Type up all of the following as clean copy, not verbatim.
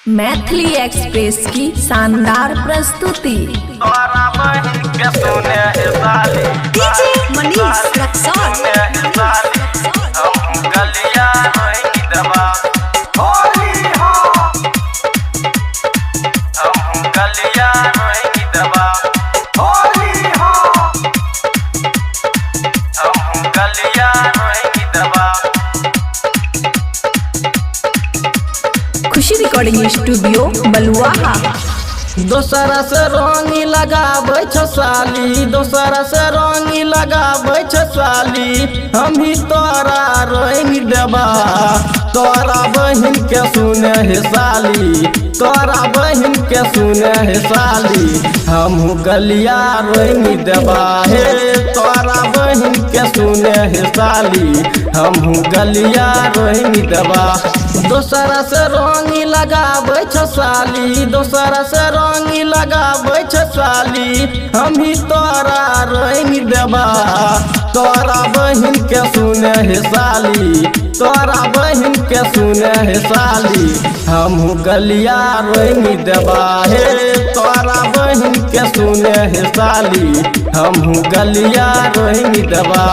Maithili express की शानदार प्रस्तुति। डीजे मनीष रक्सौल। खुशी रिकॉर्डिंग स्टूडियो बलुआहा। दोसरा से रंगी लगाबै छ साली, दोसरा से रंगी लगाबै छ साली, हम ही तोरा रंग देबा। तोरा बहिन के सुने हे साली, तोरा बहिन के सुने हे साली, हमहू गलिया रंग देबा हे। तोरा बहिन के सुने हे साली, हमहू गलिया रंग देबा। दोसरा से रंगी लगाबै छ साली, दोसरा से रंगी लगाबै छ साली, हम ही तोरा रंग देबा। तोरा बहिन के सुने हे साली, तोरा बहिन के सुने हे साली, हमहू गलिया रंग देबा हे। तोरा बहिन के सुने हे साली, हमहू गलिया रंग देबा।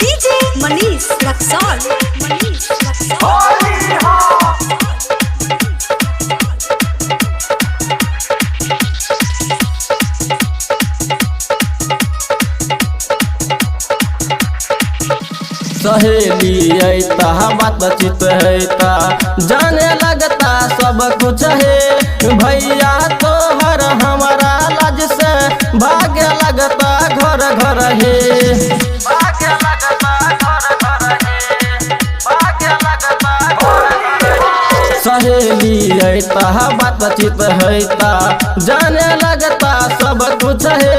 डीजे मनीष रक्सौल। सहेली ऐता बातचीत हैता, जाने लगता सब कुछ है। भैया तोहर हमारा लाज से भाग्य लगता घर घर है। सहेली ऐता बातचीत हैता, जाने लगता सब कुछ है।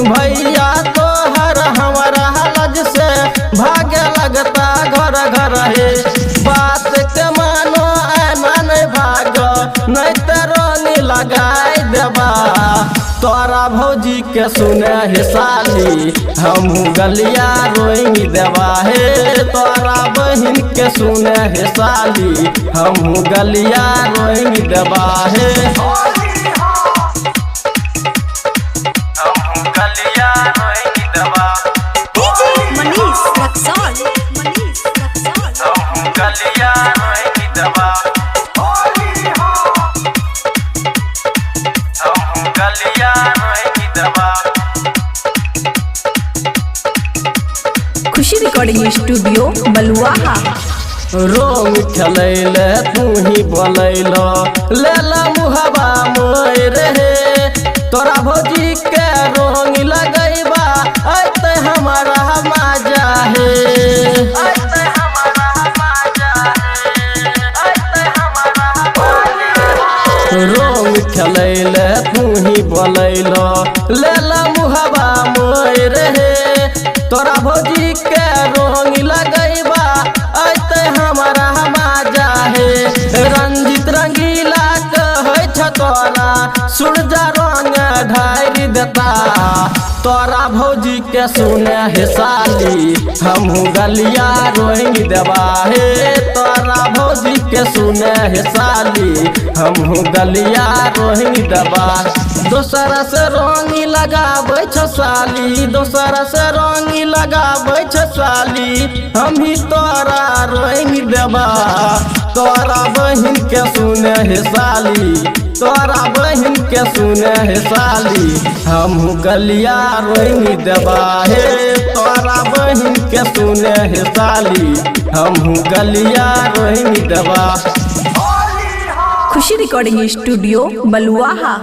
भैया तोहर हमारा लाज से भाग्य लगता घर घर है। बात के मानो मन भाग, नहीं तो रंग लगाई देबा। तोरा भौजी के सुने हे साली, हमहू गलिया रंग देबा हे। तोरा बहिन के सुने हे साली, हमहू गलिया रंग देबा हे। डीजे मनीष रक्सौल। खुशी रिकॉर्डिंग स्टूडियो बलुआहा। रोंग खेलैले तू ही बोलैलो, लेला मुहबा मोर रे। तोरा भौजी के रोंग लगैबा, ऐते हमारा मजा है। रोंग खेलैले तू ही बोलैलो, लेला मुहबा मोर रे। तोरा भौजी के रोंग लगैबा, ऐते हमारा मजा है। रंजित रंगीला कहै छ तोरा, सूरजा रंग ढारि देता। तोरा भौजी के सुने हे साली, हमहू गलिया रंग देबा हे। तोरा भौजी के सुने हे साली, हमहू गलिया रंग देबा। दोसरा से रंगी लगाबै छ साली, दोसरा से रंगी लगाबै छ साली, हम ही तोरा रंग देबा। तोरा बहिन के सुने हे साली, तोरा बहिन के सुने हे साली, हमहू गलिया रंग देबा हे। तोरा बहिन के सुने हे साली, हमहू गलिया रंग देबा। खुशी रिकॉर्डिंग स्टूडियो बलुआहा।